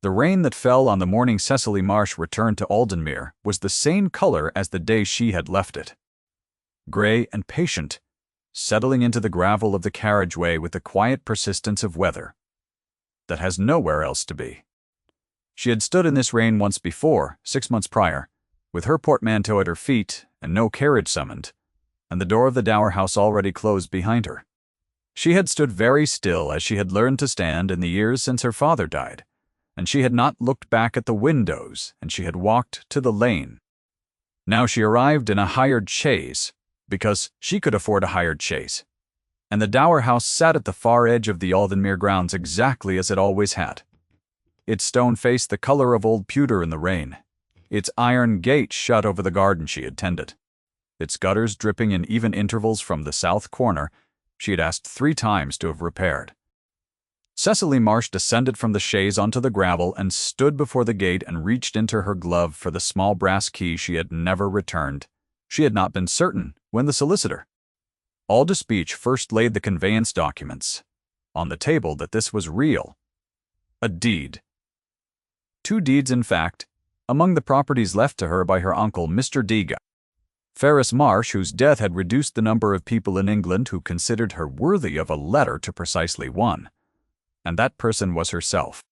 The rain that fell on the morning Cecily Marsh returned to Aldenmere was the same color as the day she had left it. Gray and patient, settling into the gravel of the carriageway with the quiet persistence of weather that has nowhere else to be. She had stood in this rain once before, 6 months prior, with her portmanteau at her feet and no carriage summoned, and the door of the dower house already closed behind her. She had stood very still as she had learned to stand in the years since her father died, and she had not looked back at the windows, and she had walked to the lane. Now she arrived in a hired chaise, because she could afford a hired chaise, and the dower house sat at the far edge of the Aldenmere grounds exactly as it always had. Its stone face the color of old pewter in the rain, its iron gate shut over the garden she had tended, its gutters dripping in even intervals from the south corner she had asked 3 times to have repaired. Cecily Marsh descended from the chaise onto the gravel and stood before the gate and reached into her glove for the small brass key she had never returned. She had not been certain when the solicitor, Alderspeech, first laid the conveyance documents on the table that this was real. A deed. 2 deeds, in fact, among the properties left to her by her uncle, Mr. Deega, Ferris Marsh, whose death had reduced the number of people in England who considered her worthy of a letter to precisely 1, and that person was herself.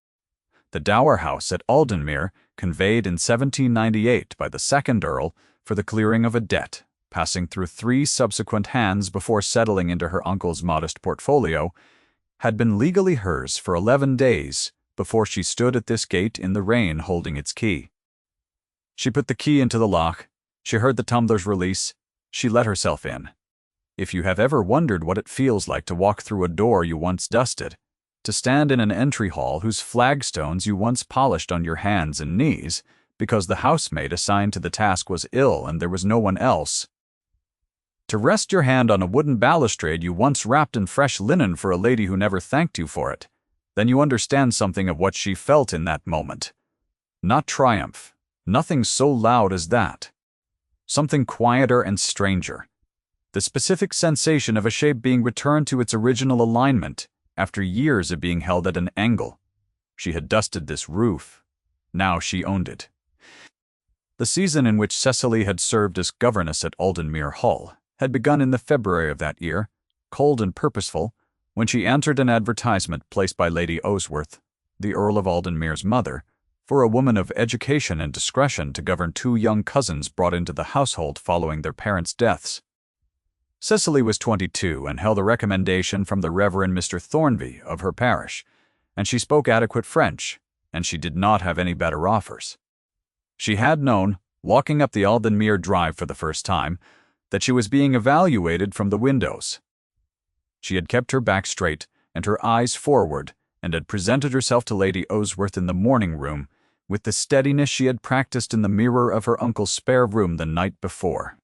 The dower house at Aldenmere, conveyed in 1798 by the 2nd Earl for the clearing of a debt, passing through 3 subsequent hands before settling into her uncle's modest portfolio, had been legally hers for 11 days before she stood at this gate in the rain holding its key. She put the key into the lock, she heard the tumblers release, she let herself in. If you have ever wondered what it feels like to walk through a door you once dusted, to stand in an entry hall whose flagstones you once polished on your hands and knees because the housemaid assigned to the task was ill and there was no one else, to rest your hand on a wooden balustrade you once wrapped in fresh linen for a lady who never thanked you for it, then you understand something of what she felt in that moment. Not triumph, nothing so loud as that. Something quieter and stranger. The specific sensation of a shape being returned to its original alignment after years of being held at an angle. She had dusted this roof. Now she owned it. The season in which Cecily had served as governess at Aldenmere Hall had begun in the February of that year, cold and purposeful, when she entered an advertisement placed by Lady Osworth, the Earl of Aldenmere's mother, for a woman of education and discretion to govern 2 young cousins brought into the household following their parents' deaths. Cecily was 22 and held a recommendation from the Reverend Mr. Thornby of her parish, and she spoke adequate French, and she did not have any better offers. She had known, walking up the Aldenmere Drive for the first time, that she was being evaluated from the windows. She had kept her back straight and her eyes forward, and had presented herself to Lady Osworth in the morning room with the steadiness she had practiced in the mirror of her uncle's spare room the night before.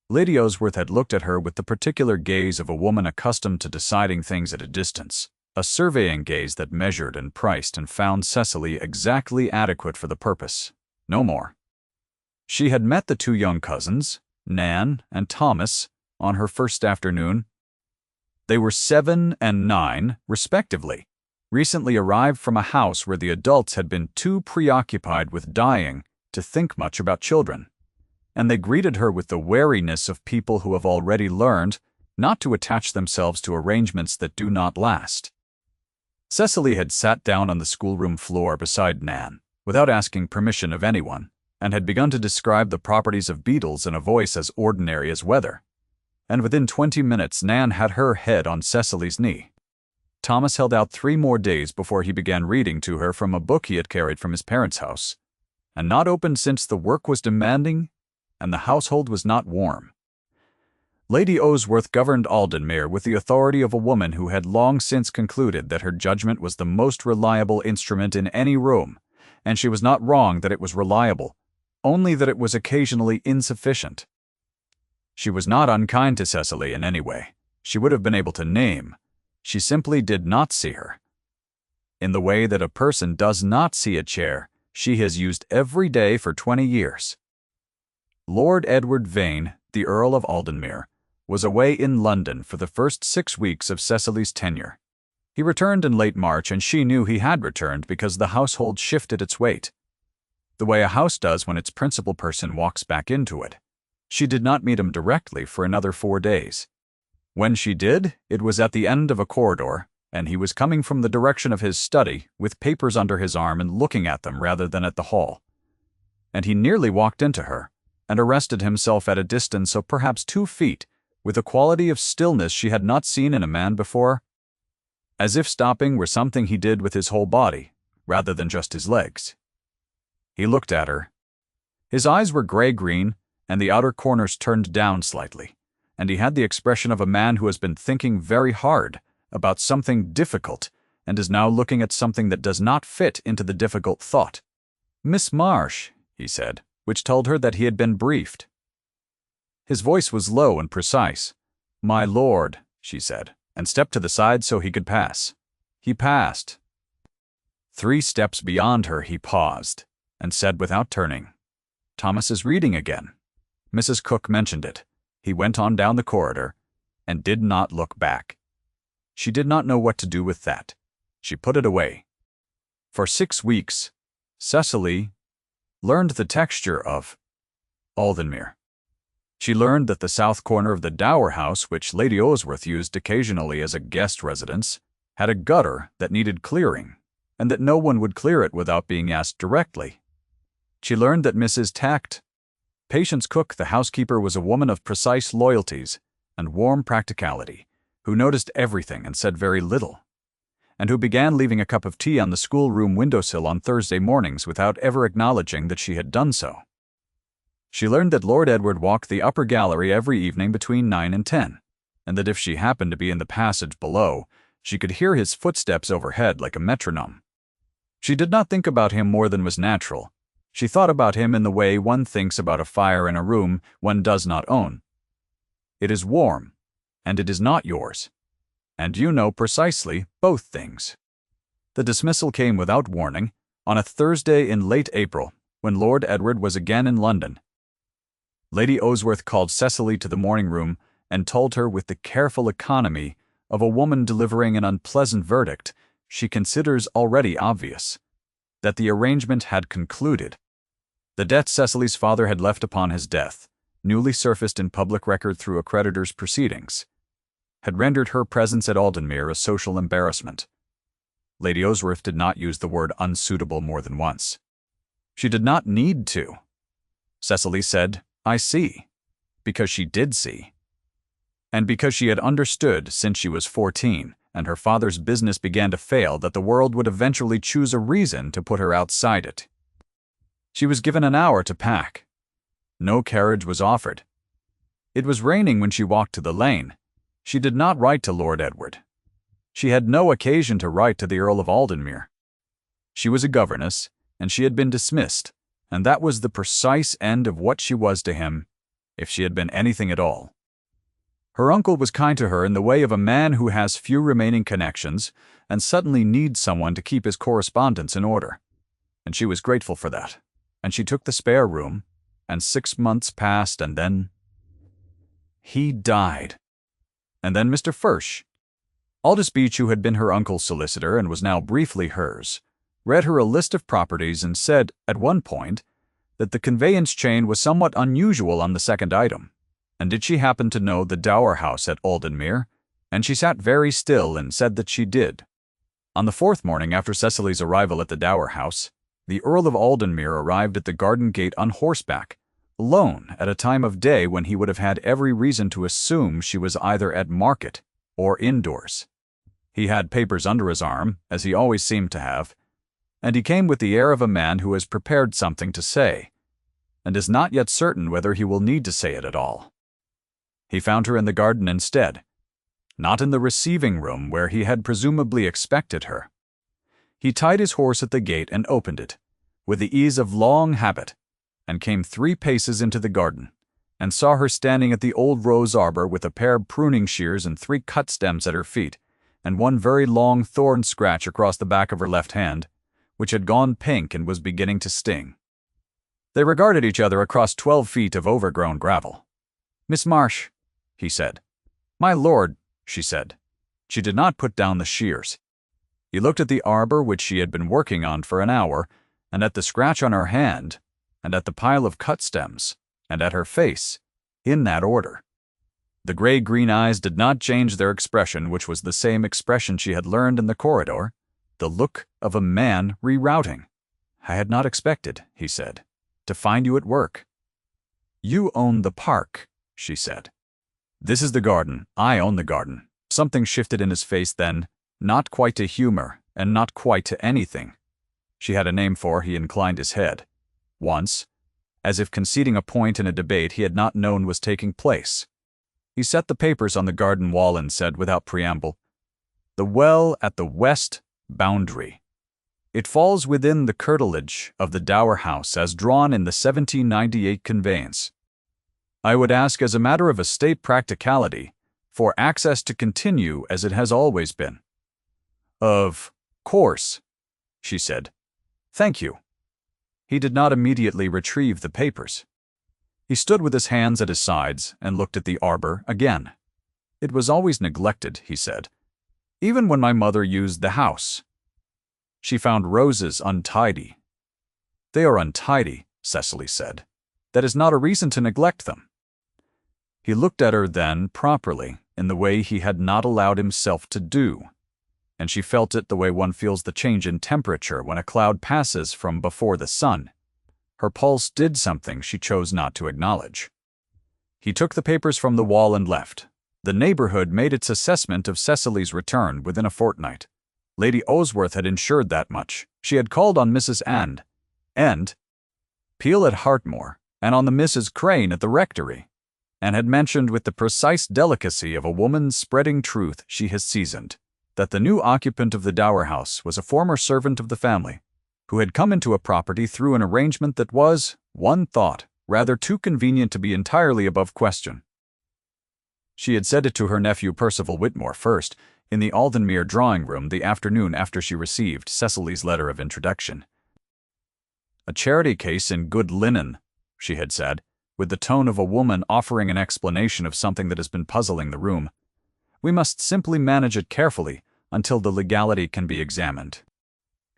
Lady Osworth had looked at her with the particular gaze of a woman accustomed to deciding things at a distance, a surveying gaze that measured and priced and found Cecily exactly adequate for the purpose, no more. She had met the 2 young cousins, Nan and Thomas, on her first afternoon. They were 7 and 9, respectively, recently arrived from a house where the adults had been too preoccupied with dying to think much about children, and they greeted her with the wariness of people who have already learned not to attach themselves to arrangements that do not last. Cecily had sat down on the schoolroom floor beside Nan, without asking permission of anyone, and had begun to describe the properties of beetles in a voice as ordinary as weather. And within 20 minutes Nan had her head on Cecily's knee. Thomas held out 3 more days before he began reading to her from a book he had carried from his parents' house, and not opened since the work was demanding and the household was not warm. Lady Osworth governed Aldenmere with the authority of a woman who had long since concluded that her judgment was the most reliable instrument in any room, and she was not wrong that it was reliable, only that it was occasionally insufficient. She was not unkind to Cecily in any way. She would have been able to name. She simply did not see her. In the way that a person does not see a chair she has used every day for 20 years. Lord Edward Vane, the Earl of Aldenmere, was away in London for the first 6 weeks of Cecily's tenure. He returned in late March, and she knew he had returned because the household shifted its weight, the way a house does when its principal person walks back into it. She did not meet him directly for another 4 days. When she did, it was at the end of a corridor, and he was coming from the direction of his study with papers under his arm and looking at them rather than at the hall. And he nearly walked into her, and arrested himself at a distance of perhaps 2 feet, with a quality of stillness she had not seen in a man before, as if stopping were something he did with his whole body, rather than just his legs. He looked at her. His eyes were gray-green, and the outer corners turned down slightly, and he had the expression of a man who has been thinking very hard about something difficult and is now looking at something that does not fit into the difficult thought. "Miss Marsh," he said, which told her that he had been briefed. His voice was low and precise. "My lord," she said, and stepped to the side so he could pass. He passed. 3 steps beyond her he paused, and said without turning, "Thomas is reading again." Mrs. Cook mentioned it. He went on down the corridor, and did not look back. She did not know what to do with that. She put it away. For 6 weeks, Cecily learned the texture of Aldenmere. She learned that the south corner of the dower house, which Lady Osworth used occasionally as a guest residence, had a gutter that needed clearing, and that no one would clear it without being asked directly. She learned that Mrs. Patience Cook, the housekeeper, was a woman of precise loyalties and warm practicality, who noticed everything and said very little, and who began leaving a cup of tea on the schoolroom windowsill on Thursday mornings without ever acknowledging that she had done so. She learned that Lord Edward walked the upper gallery every evening between 9 and 10, and that if she happened to be in the passage below, she could hear his footsteps overhead like a metronome. She did not think about him more than was natural. She thought about him in the way one thinks about a fire in a room one does not own. It is warm, and it is not yours, and you know precisely both things. The dismissal came without warning, on a Thursday in late April, when Lord Edward was again in London. Lady Osworth called Cecily to the morning room and told her with the careful economy of a woman delivering an unpleasant verdict she considers already obvious, that the arrangement had concluded. The debt Cecily's father had left upon his death, newly surfaced in public record through a creditor's proceedings, had rendered her presence at Aldenmere a social embarrassment. Lady Osworth did not use the word unsuitable more than once. She did not need to. Cecily said, "I see," because she did see, and because she had understood since she was 14 and her father's business began to fail that the world would eventually choose a reason to put her outside it. She was given an hour to pack. No carriage was offered. It was raining when she walked to the lane. She did not write to Lord Edward. She had no occasion to write to the Earl of Aldenmere. She was a governess, and she had been dismissed, and that was the precise end of what she was to him, if she had been anything at all. Her uncle was kind to her in the way of a man who has few remaining connections and suddenly needs someone to keep his correspondence in order, and she was grateful for that, and she took the spare room, and 6 months passed, and then he died. And then Mr. Fursh, Aldous Beach, who had been her uncle's solicitor and was now briefly hers, read her a list of properties and said, at one point, that the conveyance chain was somewhat unusual on the second item, and did she happen to know the dower house at Aldenmere, and she sat very still and said that she did. On the 4th morning after Cecily's arrival at the dower house, the Earl of Aldenmere arrived at the garden gate on horseback, alone at a time of day when he would have had every reason to assume she was either at market or indoors. He had papers under his arm, as he always seemed to have, and he came with the air of a man who has prepared something to say, and is not yet certain whether he will need to say it at all. He found her in the garden instead, not in the receiving room where he had presumably expected her. He tied his horse at the gate and opened it, with the ease of long habit, and came 3 paces into the garden, and saw her standing at the old rose arbor with a pair of pruning shears and 3 cut stems at her feet, and 1 very long thorn scratch across the back of her left hand, which had gone pink and was beginning to sting. They regarded each other across 12 feet of overgrown gravel. "Miss Marsh," he said. "My lord," she said. She did not put down the shears. He looked at the arbor which she had been working on for an hour, and at the scratch on her hand, and at the pile of cut stems, and at her face, in that order. The gray-green eyes did not change their expression, which was the same expression she had learned in the corridor, the look of a man rerouting. "I had not expected," he said, "to find you at work." "You own the park," she said. "This is the garden. I own the garden." Something shifted in his face then, not quite to humor, and not quite to anything. She had a name for. He inclined his head. Once, as if conceding a point in a debate he had not known was taking place. He set the papers on the garden wall and said without preamble, "The well at the west boundary. It falls within the curtilage of the dower house as drawn in the 1798 conveyance. I would ask as a matter of estate practicality for access to continue as it has always been." "Of course," she said. "Thank you." He did not immediately retrieve the papers. He stood with his hands at his sides and looked at the arbor again. "It was always neglected," he said, "even when my mother used the house. She found roses untidy." "They are untidy," Cecily said. "That is not a reason to neglect them." He looked at her then properly, in the way he had not allowed himself to do, and she felt it the way one feels the change in temperature when a cloud passes from before the sun. Her pulse did something she chose not to acknowledge. He took the papers from the wall and left. The neighborhood made its assessment of Cecily's return within a fortnight. Lady Osworth had ensured that much. She had called on Mrs. and Peel at Hartmore, and on the Mrs. Crane at the rectory, and had mentioned with the precise delicacy of a woman spreading truth she has seasoned, that the new occupant of the dower house was a former servant of the family, who had come into a property through an arrangement that was, one thought, rather too convenient to be entirely above question. She had said it to her nephew Percival Whitmore first, in the Aldenmere drawing-room the afternoon after she received Cecily's letter of introduction. "A charity case in good linen," she had said, with the tone of a woman offering an explanation of something that has been puzzling the room. "We must simply manage it carefully until the legality can be examined."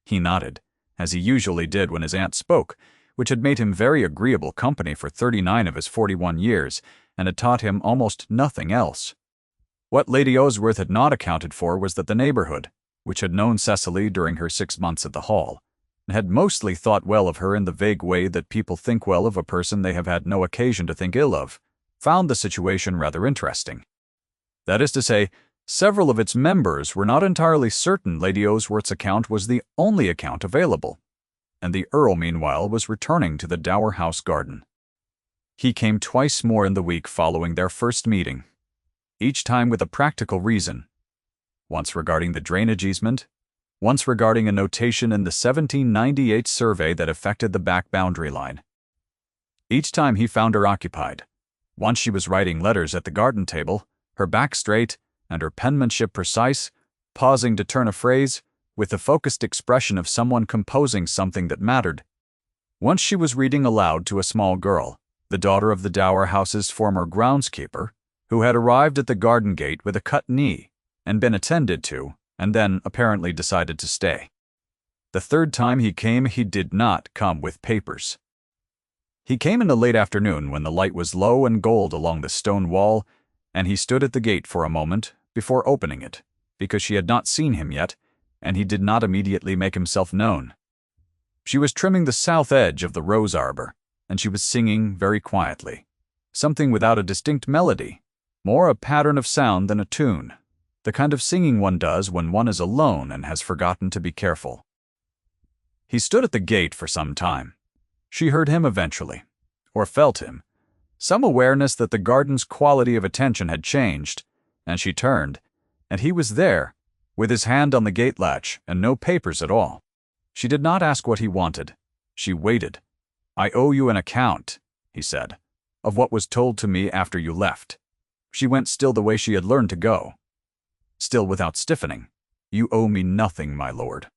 He nodded, as he usually did when his aunt spoke, which had made him very agreeable company for 39 of his 41 years, and had taught him almost nothing else. What Lady Osworth had not accounted for was that the neighborhood, which had known Cecily during her 6 months at the Hall, and had mostly thought well of her in the vague way that people think well of a person they have had no occasion to think ill of, found the situation rather interesting. That is to say, several of its members were not entirely certain Lady Osworth's account was the only account available, and the Earl, meanwhile, was returning to the dower house garden. He came twice more in the week following their first meeting, each time with a practical reason, once regarding the drainage easement, once regarding a notation in the 1798 survey that affected the back boundary line. Each time he found her occupied. Once she was writing letters at the garden table, her back straight and her penmanship precise, pausing to turn a phrase, with the focused expression of someone composing something that mattered. Once she was reading aloud to a small girl, the daughter of the dower house's former groundskeeper, who had arrived at the garden gate with a cut knee, and been attended to, and then apparently decided to stay. The third time he came, he did not come with papers. He came in the late afternoon when the light was low and gold along the stone wall, and he stood at the gate for a moment before opening it, because she had not seen him yet, and he did not immediately make himself known. She was trimming the south edge of the rose arbor, and she was singing very quietly, something without a distinct melody, more a pattern of sound than a tune, the kind of singing one does when one is alone and has forgotten to be careful. He stood at the gate for some time. She heard him eventually, or felt him, some awareness that the garden's quality of attention had changed, and she turned, and he was there, with his hand on the gate latch and no papers at all. She did not ask what he wanted. She waited. "I owe you an account," he said, "of what was told to me after you left." She went still the way she had learned to go, still without stiffening. "You owe me nothing, my lord."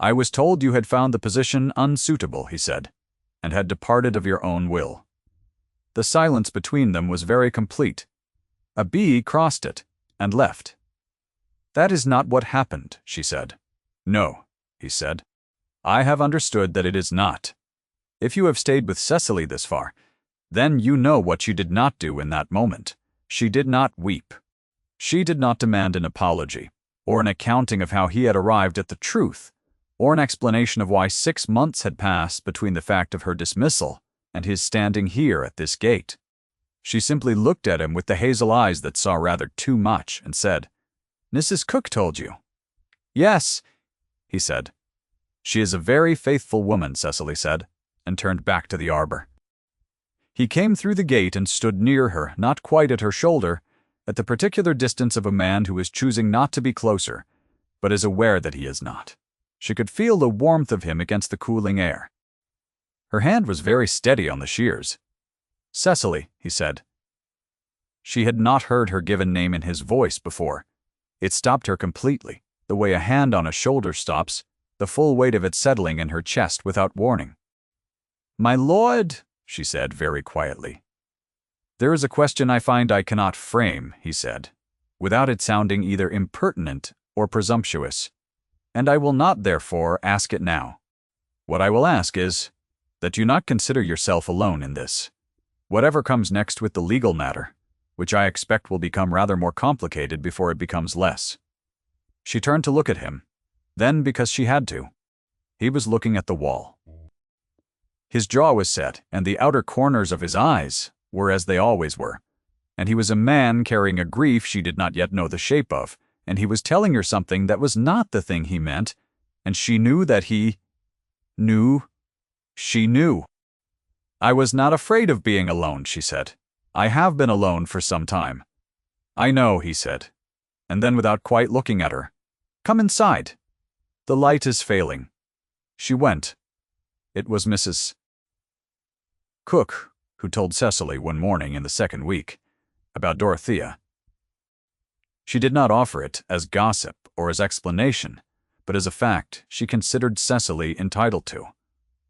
"I was told you had found the position unsuitable," he said, "and had departed of your own will." The silence between them was very complete. A bee crossed it and left. "That is not what happened," she said. No, he said. I have understood that it is not. If you have stayed with Cecily this far, then you know what you did not do in that moment. She did not weep. She did not demand an apology, or an accounting of how he had arrived at the truth, or an explanation of why 6 months had passed between the fact of her dismissal and his standing here at this gate. She simply looked at him with the hazel eyes that saw rather too much and said, "Mrs. Cook told you." "Yes," he said. "She is a very faithful woman," Cecily said, and turned back to the arbor. He came through the gate and stood near her, not quite at her shoulder, at the particular distance of a man who is choosing not to be closer, but is aware that he is not. She could feel the warmth of him against the cooling air. Her hand was very steady on the shears. "Cecily," he said. She had not heard her given name in his voice before. It stopped her completely, the way a hand on a shoulder stops, the full weight of it settling in her chest without warning. "My lord," she said very quietly. "There is a question I find I cannot frame," he said, without it sounding either impertinent or presumptuous, "and I will not, therefore, ask it now. What I will ask is, that you not consider yourself alone in this. Whatever comes next with the legal matter, which I expect will become rather more complicated before it becomes less." She turned to look at him, then because she had to. He was looking at the wall. His jaw was set, and the outer corners of his eyes were as they always were, and he was a man carrying a grief she did not yet know the shape of, and he was telling her something that was not the thing he meant, and she knew that he knew. She knew. "I was not afraid of being alone," she said. "I have been alone for some time." "I know," he said, and then without quite looking at her, "Come inside. The light is failing." She went. It was Mrs. Cook who told Cecily one morning in the second week about Dorothea. She did not offer it as gossip or as explanation, but as a fact she considered Cecily entitled to,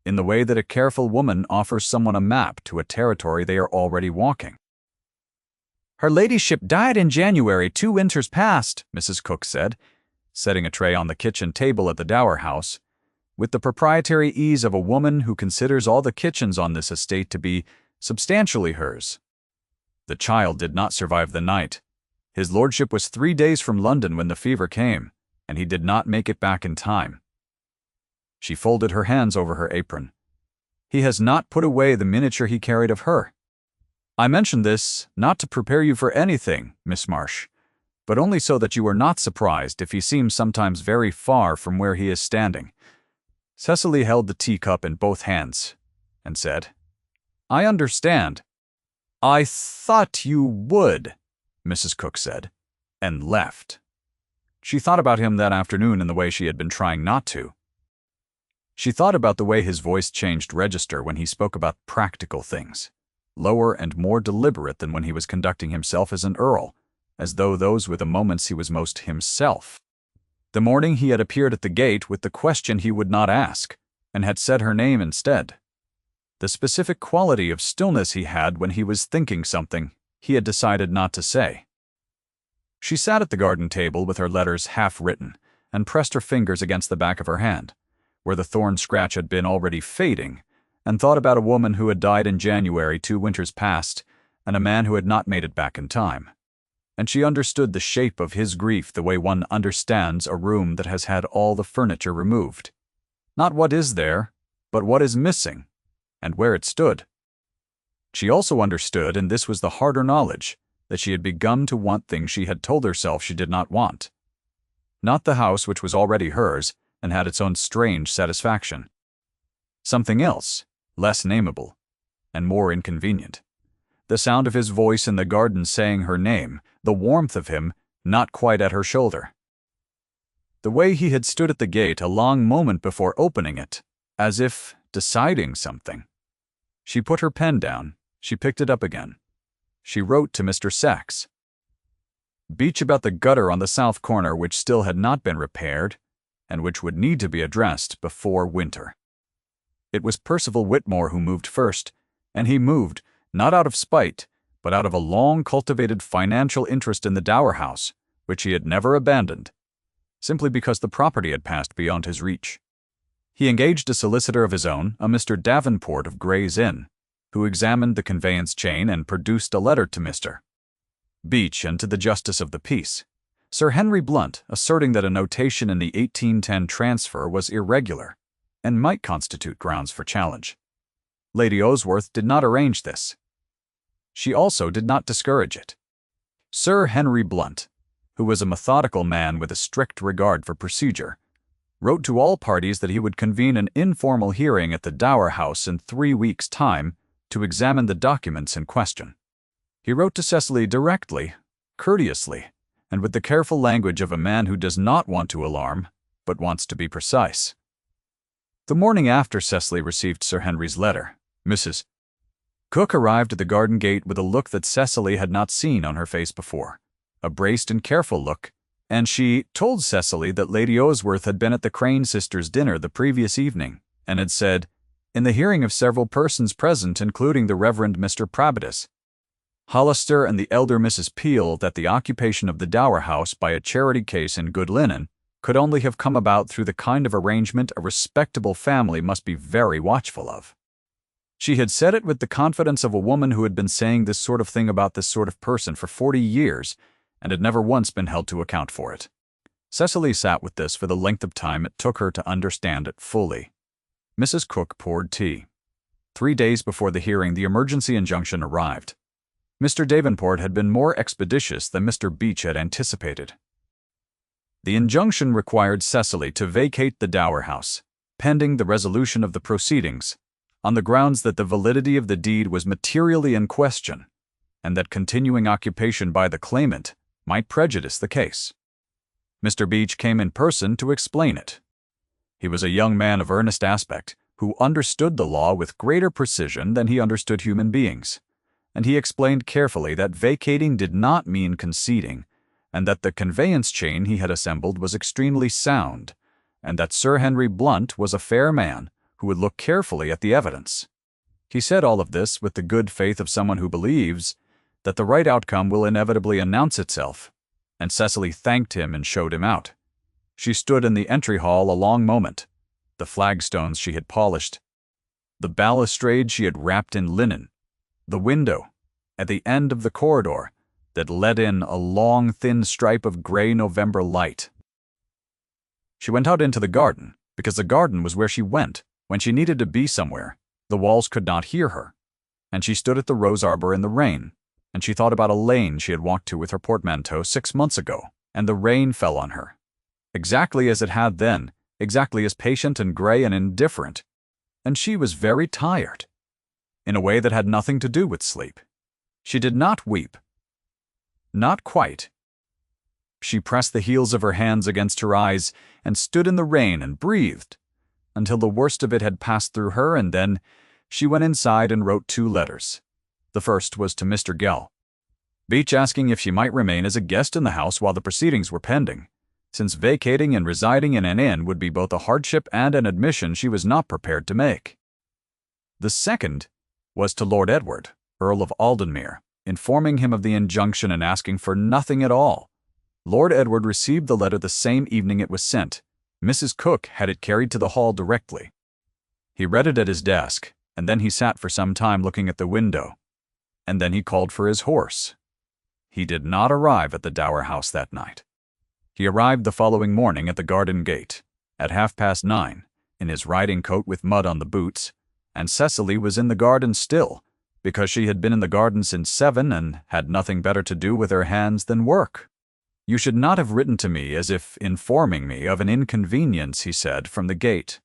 in the way that a careful woman offers someone a map to a territory they are already walking. "Her ladyship died in January 2 winters past," Mrs. Cook said, setting a tray on the kitchen table at the Dower House, with the proprietary ease of a woman who considers all the kitchens on this estate to be substantially hers. "The child did not survive the night. His lordship was 3 days from London when the fever came, and he did not make it back in time." She folded her hands over her apron. "He has not put away the miniature he carried of her. I mention this not to prepare you for anything, Miss Marsh, but only so that you are not surprised if he seems sometimes very far from where he is standing." Cecily held the teacup in both hands and said, "I understand." "I thought you would," Mrs. Cook said, and left. She thought about him that afternoon in the way she had been trying not to. She thought about the way his voice changed register when he spoke about practical things, lower and more deliberate than when he was conducting himself as an earl, as though those were the moments he was most himself. The morning he had appeared at the gate with the question he would not ask, and had said her name instead. The specific quality of stillness he had when he was thinking something he had decided not to say. She sat at the garden table with her letters half written, and pressed her fingers against the back of her hand, where the thorn scratch had been already fading, and thought about a woman who had died in January 2 winters past, and a man who had not made it back in time. And she understood the shape of his grief the way one understands a room that has had all the furniture removed. Not what is there, but what is missing, and where it stood. She also understood, and this was the harder knowledge, that she had begun to want things she had told herself she did not want. Not the house which was already hers and had its own strange satisfaction. Something else, less nameable, and more inconvenient. The sound of his voice in the garden saying her name, the warmth of him not quite at her shoulder. The way he had stood at the gate a long moment before opening it, as if deciding something. She put her pen down, she picked it up again. She wrote to Mr. Sachs. Beach about the gutter on the south corner which still had not been repaired, and which would need to be addressed before winter. It was Percival Whitmore who moved first, and he moved, not out of spite, but out of a long-cultivated financial interest in the Dower House, which he had never abandoned. simply because the property had passed beyond his reach. He engaged a solicitor of his own, a Mr. Davenport of Gray's Inn, who examined the conveyance chain and produced a letter to Mr. Beach and to the Justice of the Peace, Sir Henry Blunt, asserting that a notation in the 1810 transfer was irregular and might constitute grounds for challenge. Lady Osworth did not arrange this. She also did not discourage it. Sir Henry Blunt, who was a methodical man with a strict regard for procedure, wrote to all parties that he would convene an informal hearing at the Dower House in 3 weeks' time to examine the documents in question. He wrote to Cecily directly, courteously, and with the careful language of a man who does not want to alarm, but wants to be precise. The morning after Cecily received Sir Henry's letter, Mrs. Cook arrived at the garden gate with a look that Cecily had not seen on her face before, a braced and careful look, and she told Cecily that Lady Osworth had been at the Crane sisters' dinner the previous evening, and had said, in the hearing of several persons present, including the Reverend Mr. Prabitus, Hollister and the elder Mrs. Peel, that the occupation of the Dower House by a charity case in good linen could only have come about through the kind of arrangement a respectable family must be very watchful of. She had said it with the confidence of a woman who had been saying this sort of thing about this sort of person for 40 years, and had never once been held to account for it. Cecily sat with this for the length of time it took her to understand it fully. Mrs. Cook poured tea. 3 days before the hearing, the emergency injunction arrived. Mr. Davenport had been more expeditious than Mr. Beach had anticipated. The injunction required Cecily to vacate the Dower House, pending the resolution of the proceedings, on the grounds that the validity of the deed was materially in question, and that continuing occupation by the claimant might prejudice the case. Mr. Beach came in person to explain it. He was a young man of earnest aspect, who understood the law with greater precision than he understood human beings, and he explained carefully that vacating did not mean conceding, and that the conveyance chain he had assembled was extremely sound, and that Sir Henry Blunt was a fair man who would look carefully at the evidence. He said all of this with the good faith of someone who believes that the right outcome will inevitably announce itself, and Cecily thanked him and showed him out. She stood in the entry hall a long moment, the flagstones she had polished, the balustrade she had wrapped in linen, the window at the end of the corridor that let in a long, thin stripe of gray November light. She went out into the garden, because the garden was where she went when she needed to be somewhere. The walls could not hear her, and she stood at the rose arbor in the rain, and she thought about a lane she had walked to with her portmanteau 6 months ago, and the rain fell on her, exactly as it had then, exactly as patient and gray and indifferent, and she was very tired, in a way that had nothing to do with sleep. She did not weep. Not quite. She pressed the heels of her hands against her eyes and stood in the rain and breathed until the worst of it had passed through her, and then she went inside and wrote 2 letters. The first was to Mr. Beach, asking if she might remain as a guest in the house while the proceedings were pending, since vacating and residing in an inn would be both a hardship and an admission she was not prepared to make. The second was to Lord Edward, Earl of Aldenmere, informing him of the injunction and asking for nothing at all. Lord Edward received the letter the same evening it was sent. Mrs. Cook had it carried to the hall directly. He read it at his desk, and then he sat for some time looking at the window, and then he called for his horse. He did not arrive at the Dower House that night. He arrived the following morning at the garden gate, at 9:30, in his riding coat with mud on the boots, and Cecily was in the garden still, because she had been in the garden since 7 and had nothing better to do with her hands than work. "You should not have written to me as if informing me of an inconvenience," he said, from the gate.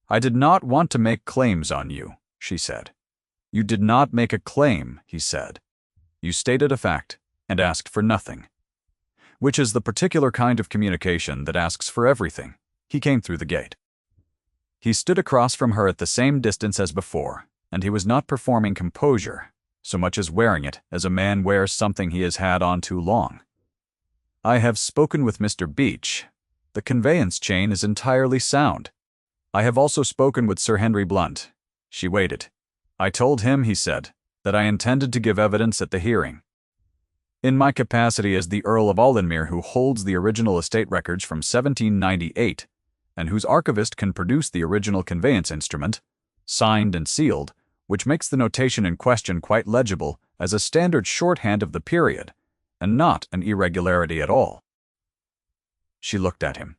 "I did not want to make claims on you," she said. "You did not make a claim," he said. "You stated a fact and asked for nothing," which is the particular kind of communication that asks for everything. He came through the gate. He stood across from her at the same distance as before, and he was not performing composure, so much as wearing it as a man wears something he has had on too long. "I have spoken with Mr. Beach. The conveyance chain is entirely sound. I have also spoken with Sir Henry Blunt." She waited. "I told him," he said, "that I intended to give evidence at the hearing." In my capacity as the Earl of Aldenmere, who holds the original estate records from 1798, and whose archivist can produce the original conveyance instrument, signed and sealed, which makes the notation in question quite legible as a standard shorthand of the period, and not an irregularity at all. She looked at him.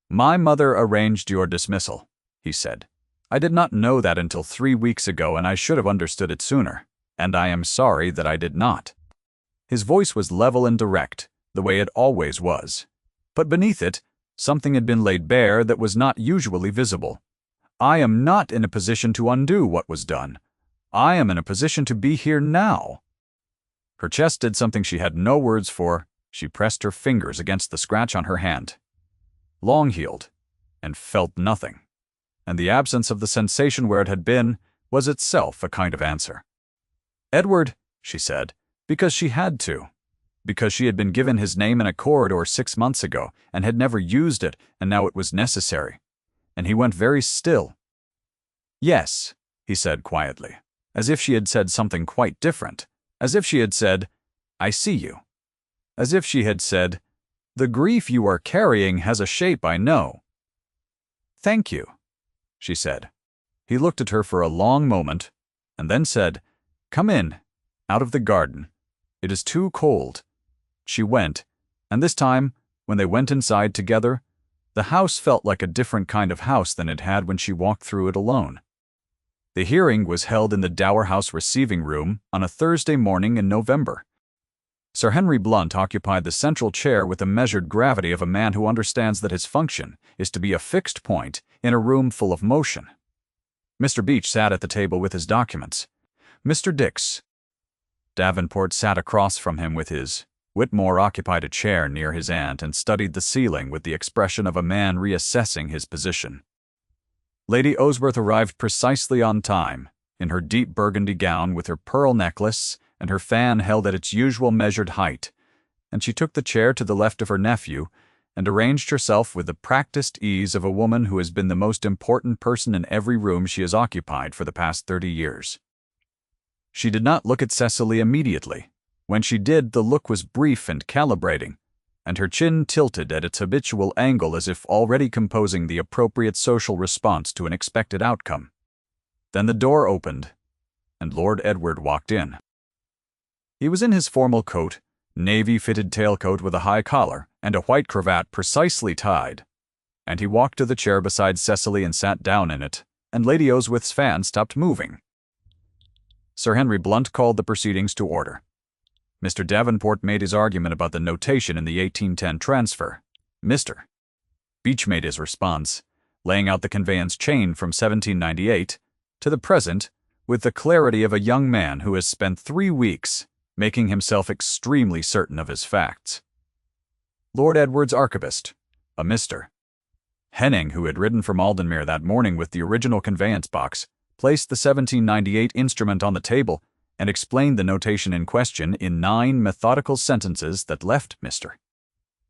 "My mother arranged your dismissal," he said. "I did not know that until 3 weeks ago, and I should have understood it sooner, and I am sorry that I did not." His voice was level and direct, the way it always was. But beneath it, something had been laid bare that was not usually visible. "I am not in a position to undo what was done. I am in a position to be here now." Her chest did something she had no words for. She pressed her fingers against the scratch on her hand. Long-healed, and felt nothing. And the absence of the sensation where it had been was itself a kind of answer. "Edward," she said, because she had to. Because she had been given his name in a corridor 6 months ago, and had never used it, and now it was necessary. And he went very still. "Yes," he said quietly, as if she had said something quite different. As if she had said, "I see you." As if she had said, "The grief you are carrying has a shape I know." "Thank you," she said. He looked at her for a long moment, and then said, "Come in, out of the garden. It is too cold." She went, and this time, when they went inside together, the house felt like a different kind of house than it had when she walked through it alone. The hearing was held in the Dower House receiving room on a Thursday morning in November. Sir Henry Blount occupied the central chair with the measured gravity of a man who understands that his function is to be a fixed point in a room full of motion. Mr. Beach sat at the table with his documents. Mr. Dix Davenport sat across from him with his. Whitmore occupied a chair near his aunt and studied the ceiling with the expression of a man reassessing his position. Lady Osworth arrived precisely on time, in her deep burgundy gown with her pearl necklace and her fan held at its usual measured height, and she took the chair to the left of her nephew and arranged herself with the practiced ease of a woman who has been the most important person in every room she has occupied for the past 30 years. She did not look at Cecily immediately. When she did, the look was brief and calibrating, and her chin tilted at its habitual angle as if already composing the appropriate social response to an expected outcome. Then the door opened, and Lord Edward walked in. He was in his formal coat, navy-fitted tailcoat with a high collar, and a white cravat precisely tied, and he walked to the chair beside Cecily and sat down in it, and Lady Osworth's fan stopped moving. Sir Henry Blount called the proceedings to order. Mr. Davenport made his argument about the notation in the 1810 transfer. Mr. Beach made his response, laying out the conveyance chain from 1798 to the present with the clarity of a young man who has spent 3 weeks making himself extremely certain of his facts. Lord Edward's archivist, a Mr. Henning, who had ridden from Aldenmere that morning with the original conveyance box, placed the 1798 instrument on the table and explained the notation in question in 9 methodical sentences that left Mr.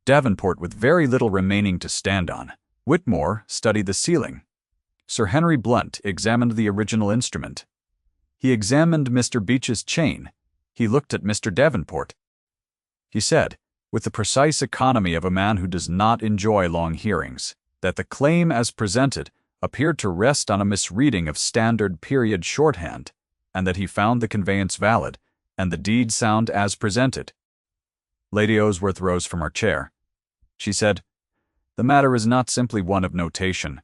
Davenport with very little remaining to stand on. Whitmore studied the ceiling. Sir Henry Blount examined the original instrument. He examined Mr. Beach's chain. He looked at Mr. Davenport. He said, with the precise economy of a man who does not enjoy long hearings, that the claim as presented appeared to rest on a misreading of standard period shorthand, and that he found the conveyance valid, and the deed sound as presented. Lady Osworth rose from her chair. She said, "The matter is not simply one of notation.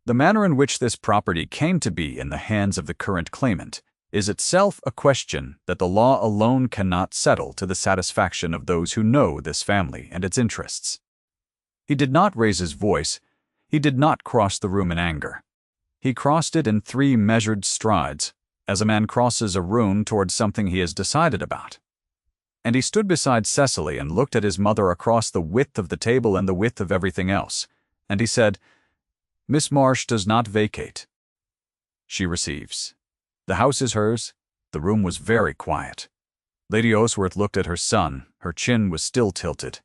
The manner in which this property came to be in the hands of the current claimant is itself a question that the law alone cannot settle to the satisfaction of those who know this family and its interests." He did not raise his voice. He did not cross the room in anger. He crossed it in 3 measured strides, as a man crosses a room towards something he has decided about. And he stood beside Cecily and looked at his mother across the width of the table and the width of everything else, and he said, "Miss Marsh does not vacate. She receives. The house is hers." The room was very quiet. Lady Osworth looked at her son. Her chin was still tilted.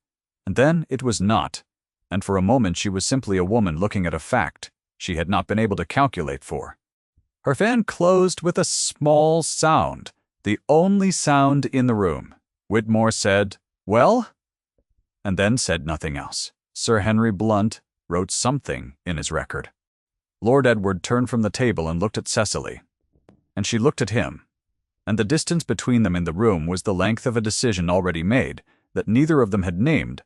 And then it was not, and for a moment she was simply a woman looking at a fact she had not been able to calculate for. Her fan closed with a small sound, the only sound in the room, Whitmore said, "Well?" and then said nothing else. Sir Henry Blunt wrote something in his record. Lord Edward turned from the table and looked at Cecily, and she looked at him, and the distance between them in the room was the length of a decision already made that neither of them had named,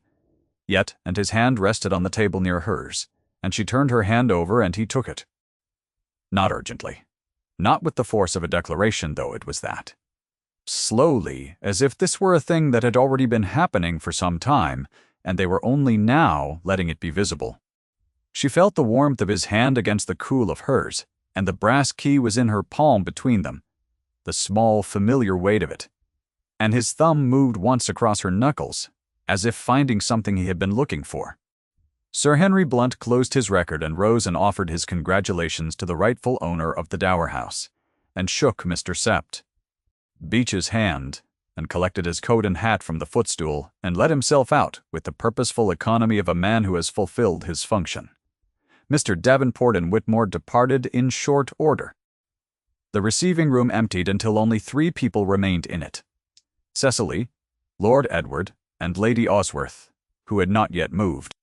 yet, and his hand rested on the table near hers, and she turned her hand over and he took it. Not urgently. Not with the force of a declaration, though it was that. Slowly, as if this were a thing that had already been happening for some time, and they were only now letting it be visible. She felt the warmth of his hand against the cool of hers, and the brass key was in her palm between them, the small, familiar weight of it. And his thumb moved once across her knuckles, as if finding something he had been looking for. Sir Henry Blunt closed his record and rose and offered his congratulations to the rightful owner of the Dower House, and shook Mr. Sept. Beech's hand, and collected his coat and hat from the footstool, and let himself out with the purposeful economy of a man who has fulfilled his function. Mr. Davenport and Whitmore departed in short order. The receiving room emptied until only 3 people remained in it: Cecily, Lord Edward, and Lady Osworth, who had not yet moved.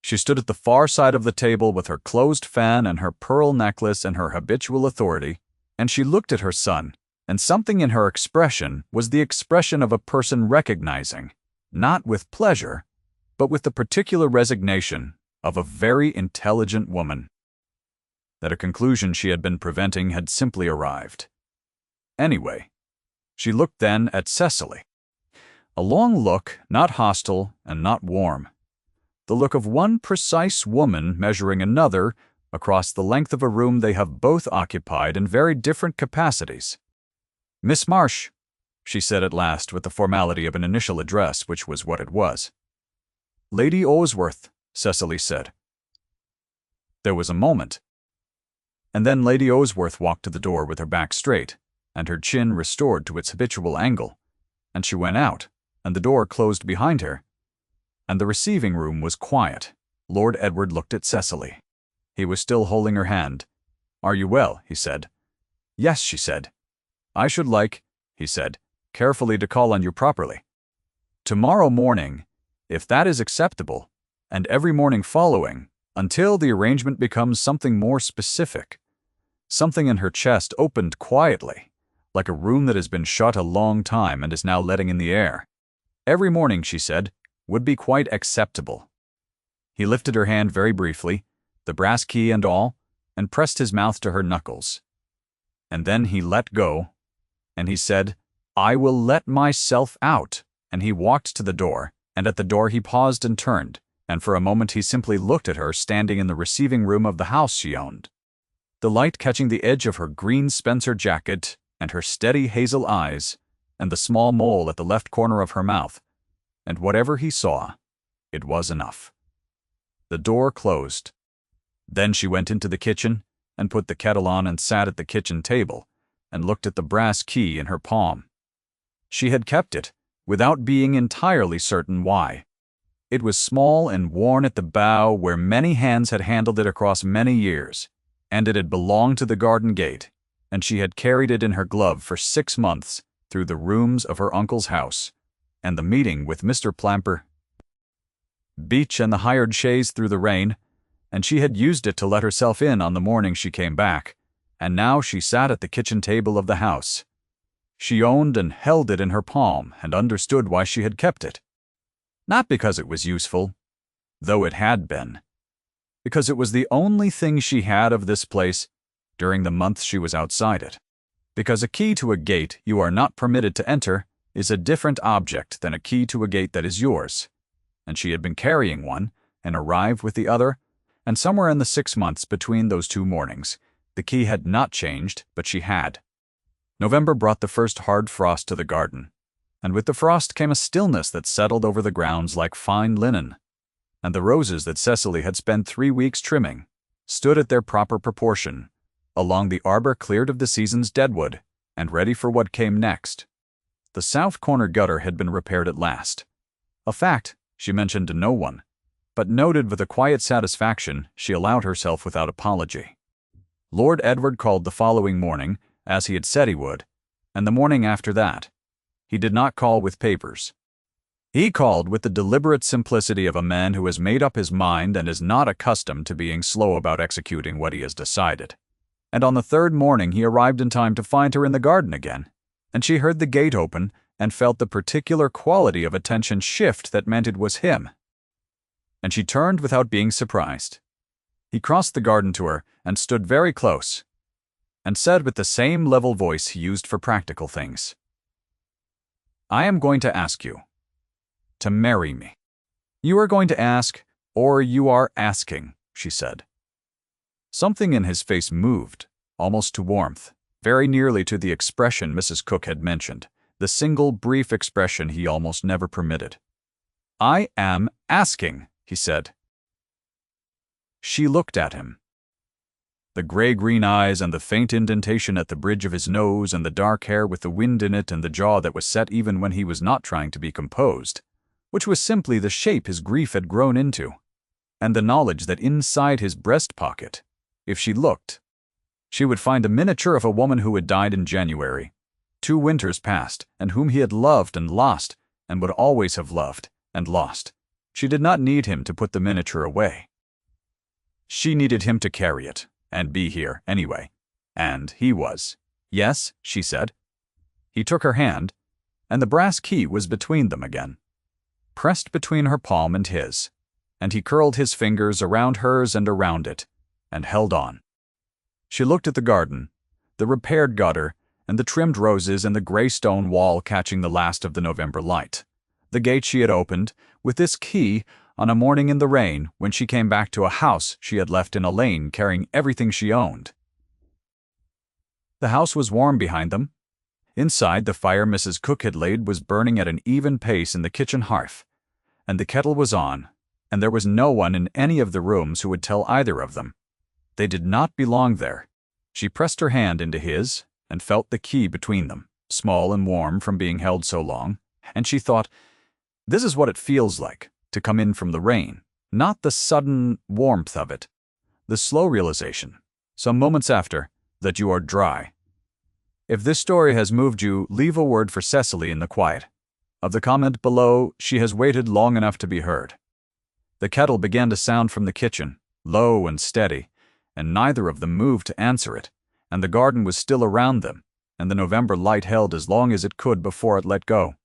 She stood at the far side of the table with her closed fan and her pearl necklace and her habitual authority, and she looked at her son, and something in her expression was the expression of a person recognizing, not with pleasure, but with the particular resignation of a very intelligent woman, that a conclusion she had been preventing had simply arrived. Anyway, she looked then at Cecily. A long look, not hostile and not warm. The look of one precise woman measuring another across the length of a room they have both occupied in very different capacities. "Miss Marsh," she said at last with the formality of an initial address, which was what it was. "Lady Osworth," Cecily said. There was a moment, and then Lady Osworth walked to the door with her back straight, and her chin restored to its habitual angle, and she went out, and the door closed behind her, and the receiving room was quiet. Lord Edward looked at Cecily. He was still holding her hand. "Are you well?" he said. "Yes," she said. "I should like," he said, "carefully to call on you properly. Tomorrow morning, if that is acceptable, and every morning following, until the arrangement becomes something more specific." Something in her chest opened quietly, like a room that has been shut a long time and is now letting in the air. "Every morning," she said, "would be quite acceptable." He lifted her hand very briefly, the brass key and all, and pressed his mouth to her knuckles. And then he let go, and he said, "I will let myself out," and he walked to the door, and at the door he paused and turned, and for a moment he simply looked at her standing in the receiving room of the house she owned, the light catching the edge of her green Spencer jacket and her steady hazel eyes, and the small mole at the left corner of her mouth, and whatever he saw, it was enough. The door closed. Then she went into the kitchen and put the kettle on and sat at the kitchen table and looked at the brass key in her palm. She had kept it, without being entirely certain why. It was small and worn at the bow where many hands had handled it across many years, and it had belonged to the garden gate, and she had carried it in her glove for 6 months through the rooms of her uncle's house, and the meeting with Mr. Plamper Beech and the hired chaise through the rain, and she had used it to let herself in on the morning she came back, and now she sat at the kitchen table of the house. She owned and held it in her palm and understood why she had kept it. Not because it was useful, though it had been, because it was the only thing she had of this place during the month she was outside it. Because a key to a gate you are not permitted to enter is a different object than a key to a gate that is yours, and she had been carrying one and arrived with the other, and somewhere in the 6 months between those 2 mornings, the key had not changed, but she had. November brought the first hard frost to the garden, and with the frost came a stillness that settled over the grounds like fine linen, and the roses that Cecily had spent 3 weeks trimming stood at their proper proportion along the arbor cleared of the season's deadwood and ready for what came next. The south corner gutter had been repaired at last, a fact she mentioned to no one, but noted with a quiet satisfaction she allowed herself without apology. Lord Edward called the following morning, as he had said he would, and the morning after that, He did not call with papers. He called with the deliberate simplicity of a man who has made up his mind and is not accustomed to being slow about executing what he has decided. And on the third morning he arrived in time to find her in the garden again, and she heard the gate open and felt the particular quality of attention shift that meant it was him. And she turned without being surprised. He crossed the garden to her and stood very close, and said with the same level voice he used for practical things, "I am going to ask you to marry me." "You are going to ask, or you are asking," she said. Something in his face moved, almost to warmth, very nearly to the expression Mrs. Cook had mentioned, the single brief expression he almost never permitted. "I am asking," he said. She looked at him. The gray-green eyes and the faint indentation at the bridge of his nose and the dark hair with the wind in it and the jaw that was set even when he was not trying to be composed, which was simply the shape his grief had grown into, and the knowledge that inside his breast pocket, if she looked, she would find a miniature of a woman who had died in January, 2 winters past, and whom he had loved and lost, and would always have loved and lost. She did not need him to put the miniature away. She needed him to carry it, and be here anyway. And he was. "Yes," she said. He took her hand, and the brass key was between them again, pressed between her palm and his, and he curled his fingers around hers and around it, and held on. She looked at the garden, the repaired gutter, and the trimmed roses and the gray stone wall catching the last of the November light. The gate she had opened, with this key, on a morning in the rain when she came back to a house she had left in a lane carrying everything she owned. The house was warm behind them. Inside, the fire Mrs. Cook had laid was burning at an even pace in the kitchen hearth, and the kettle was on, and there was no one in any of the rooms who would tell either of them. They did not belong there. She pressed her hand into his and felt the key between them, small and warm from being held so long, and she thought, "This is what it feels like to come in from the rain, not the sudden warmth of it, the slow realization, some moments after, that you are dry." If this story has moved you, leave a word for Cecily in the quiet of the comment below. She has waited long enough to be heard. The kettle began to sound from the kitchen, low and steady, and neither of them moved to answer it, and the garden was still around them, and the November light held as long as it could before it let go.